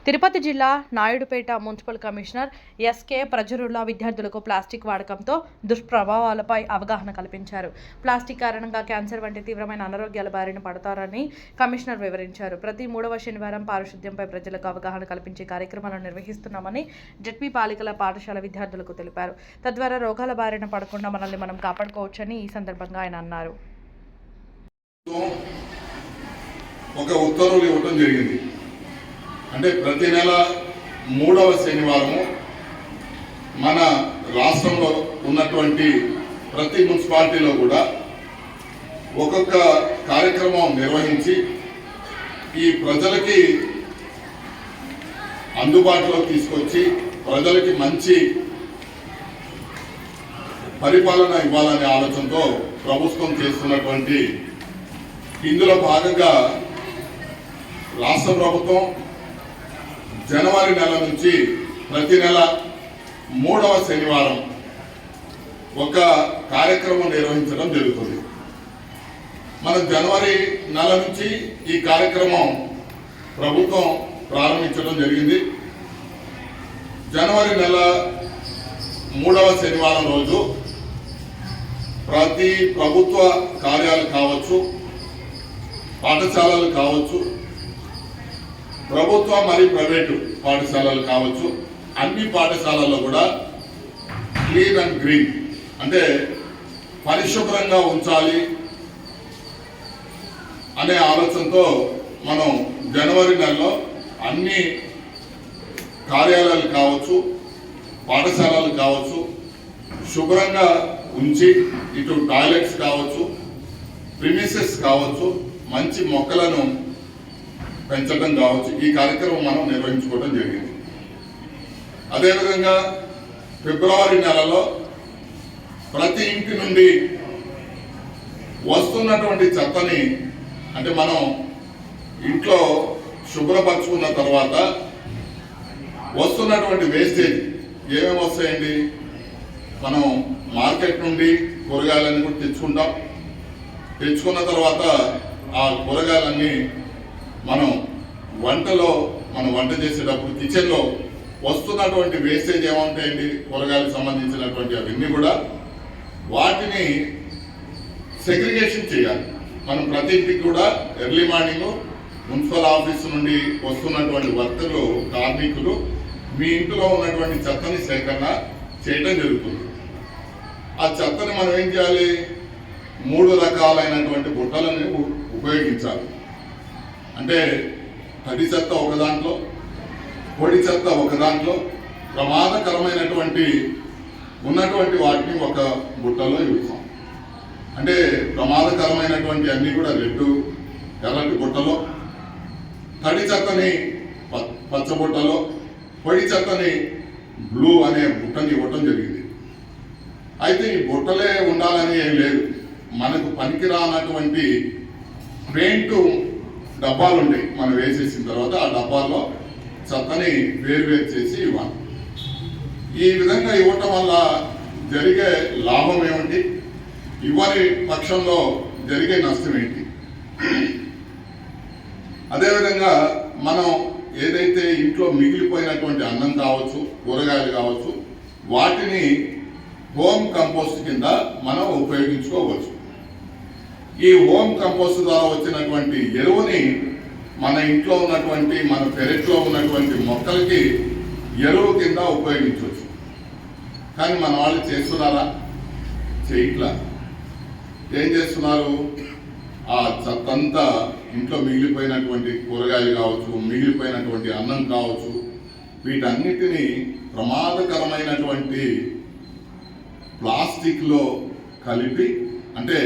తిరుపతి జిల్లా Naidupeta municipal commissioner SK ప్రజరుల్లా విద్యార్థులకు plastic వాడకంతో దుష్ప్రభావాలపై అవగాహన కల్పించారు. ప్లాస్టిక్ కారణంగా క్యాన్సర్ వంటి తీవ్రమైన అనారోగ్యాల బారిన పడతారని కమిషనర్ వివరించారు. ప్రతి 3వ శనివారం పారిశుద్ధ్యంపై ప్రజలకు అవగాహన కల్పించే కార్యక్రమాలను నిర్వహిస్తున్నామని జెడ్పీ పాలికల పాఠశాల విద్యార్థులకు తెలిపారు. తద్వారా రోగాల బారిన పడకుండా మనల్ని మనం కాపాడుకోవచ్చని ఈ సందర్భంగా ఆయన అన్నారు. ఒక ఉత్తర్వులు ఇవ్వడం జరిగింది. అంటే ప్రతి నెల 3వ శనివారము మన రాష్ట్రంలో ఉన్నటువంటి ప్రతి మున్సిపాలిటీలో కూడా ఒక్కొక్క కార్యక్రమం నిర్వహించి ఈ ప్రజలకి అందుబాటులో తీసుకొచ్చి ప్రజలకి మంచి పరిపాలన ఇవ్వాలనే ఆలోచనతో ప్రభుత్వం చేస్తున్నటువంటి ఇందులో భాగంగా రాష్ట్ర ప్రభుత్వం జనవరి నెల నుంచి ప్రతి నెల 3వ శనివారం ఒక కార్యక్రమం నిర్వహించడం జరుగుతుంది. మన జనవరి నెల నుంచి ఈ కార్యక్రమం ప్రభుత్వం ప్రారంభించడం జరిగింది. జనవరి నెల 3వ శనివారం రోజు ప్రతి ప్రభుత్వ కార్యాలయాలు కావచ్చు, పాఠశాలలు కావచ్చు, ప్రభుత్వ మరియు ప్రైవేటు పాఠశాలలు కావచ్చు, అన్ని పాఠశాలల్లో కూడా క్లీన్ అండ్ గ్రీన్ అంటే పరిశుభ్రంగా ఉంచాలి అనే ఆలోచనతో మనం జనవరి నెలలో అన్ని కార్యాలయాలు కావచ్చు, పాఠశాలలు కావచ్చు శుభ్రంగా ఉంచి, ఇటు టాయిలెట్స్ కావచ్చు, ప్రిమిసెస్ కావచ్చు, మంచి మొక్కలను పెంచడం కావచ్చు, ఈ కార్యక్రమం మనం నిర్వహించుకోవడం జరిగింది. అదేవిధంగా ఫిబ్రవరి నెలలో ప్రతి ఇంటి నుండి వస్తున్నటువంటి చెత్తని అంటే మనం ఇంట్లో శుభ్రపరచుకున్న తర్వాత వస్తున్నటువంటి వేస్టేజ్ ఏమేమి వస్తాయండి, మనం మార్కెట్ నుండి కూరగాయలన్నీ కూడా తెచ్చుకుంటాం. తెచ్చుకున్న తర్వాత ఆ కూరగాయలన్నీ మనం వంట చేసేటప్పుడు కిచెన్లో వస్తున్నటువంటి వేస్టేజ్ ఏముంటాయండి, కూరగాయలకు సంబంధించినటువంటి అవన్నీ కూడా వాటిని సెగ్రిగేషన్ చేయాలి. మనం ప్రతి ఇంటికి కూడా ఎర్లీ మార్నింగ్ మున్సిపల్ ఆఫీస్ నుండి వస్తున్నటువంటి వర్కర్లు, కార్మికులు మీ ఇంట్లో ఉన్నటువంటి చెత్తని సేకరణ చేయడం జరుగుతుంది. ఆ చెత్తని మనం ఏం చేయాలి, 3 రకాలైనటువంటి బుట్టలను ఉపయోగించాలి. అంటే తడి చెత్త ఒక దాంట్లో, పొడి చెత్త ఒక దాంట్లో, ప్రమాదకరమైనటువంటి ఉన్నటువంటి వాటిని ఒక బుట్టలో ఇస్తాం. అంటే ప్రమాదకరమైనటువంటి అన్నీ కూడా ఎర్రటి బుట్టలో, తడి చెత్తని పచ్చ బుట్టలో, పొడి చెత్తని బ్లూ అనే బుట్టని ఇవ్వటం జరిగింది. అయితే ఈ బుట్టలే ఉండాలని ఏం లేదు, మనకు పనికిరానటువంటి పెయింట్ డబ్బాలు ఉంటాయి. మనం వేసేసిన తర్వాత ఆ డబ్బాల్లో చెత్తని వేరు చేసి ఇవ్వాలి. ఈ విధంగా ఇవ్వటం వల్ల జరిగే లాభం ఏమిటి, ఇవ్వని పక్షంలో జరిగే నష్టం ఏంటి? అదేవిధంగా మనం ఏదైతే ఇంట్లో మిగిలిపోయినటువంటి అన్నం కావచ్చు, కూరగాయలు కావచ్చు, వాటిని హోమ్ కంపోస్ట్ కింద మనం ఉపయోగించుకోవచ్చు. ఈ హోమ్ కంపోస్ట్ ద్వారా వచ్చినటువంటి ఎరువుని మన ఇంట్లో ఉన్నటువంటి, మన పెరట్లో ఉన్నటువంటి మొక్కలకి ఎరువు కింద ఉపయోగించవచ్చు. కానీ మన వాళ్ళు చేస్తున్నారా? చేయట్లా. ఏం చేస్తున్నారు, ఆ చెత్తంతా ఇంట్లో మిగిలిపోయినటువంటి కూరగాయలు కావచ్చు, మిగిలిపోయినటువంటి అన్నం కావచ్చు, వీటన్నిటినీ ప్రమాదకరమైనటువంటి ప్లాస్టిక్లో కలిపి, అంటే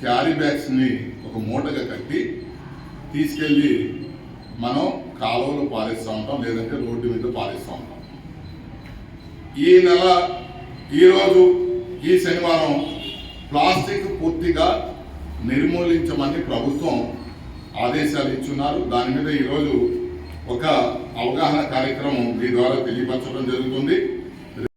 క్యారీ బ్యాగ్స్ని ఒక మూటగా కట్టి తీసుకెళ్ళి మనం కాలువలో పారేస్తూ ఉంటాం, లేదంటే రోడ్డు మీద పారేస్తూ ఉంటాం. ఈరోజు ఈ శనివారం ప్లాస్టిక్ పూర్తిగా నిర్మూలించమని ప్రభుత్వం ఆదేశాలు ఇచ్చున్నారు. దాని మీద ఈరోజు ఒక అవగాహన కార్యక్రమం మీ ద్వారా తెలియపరచడం జరుగుతుంది.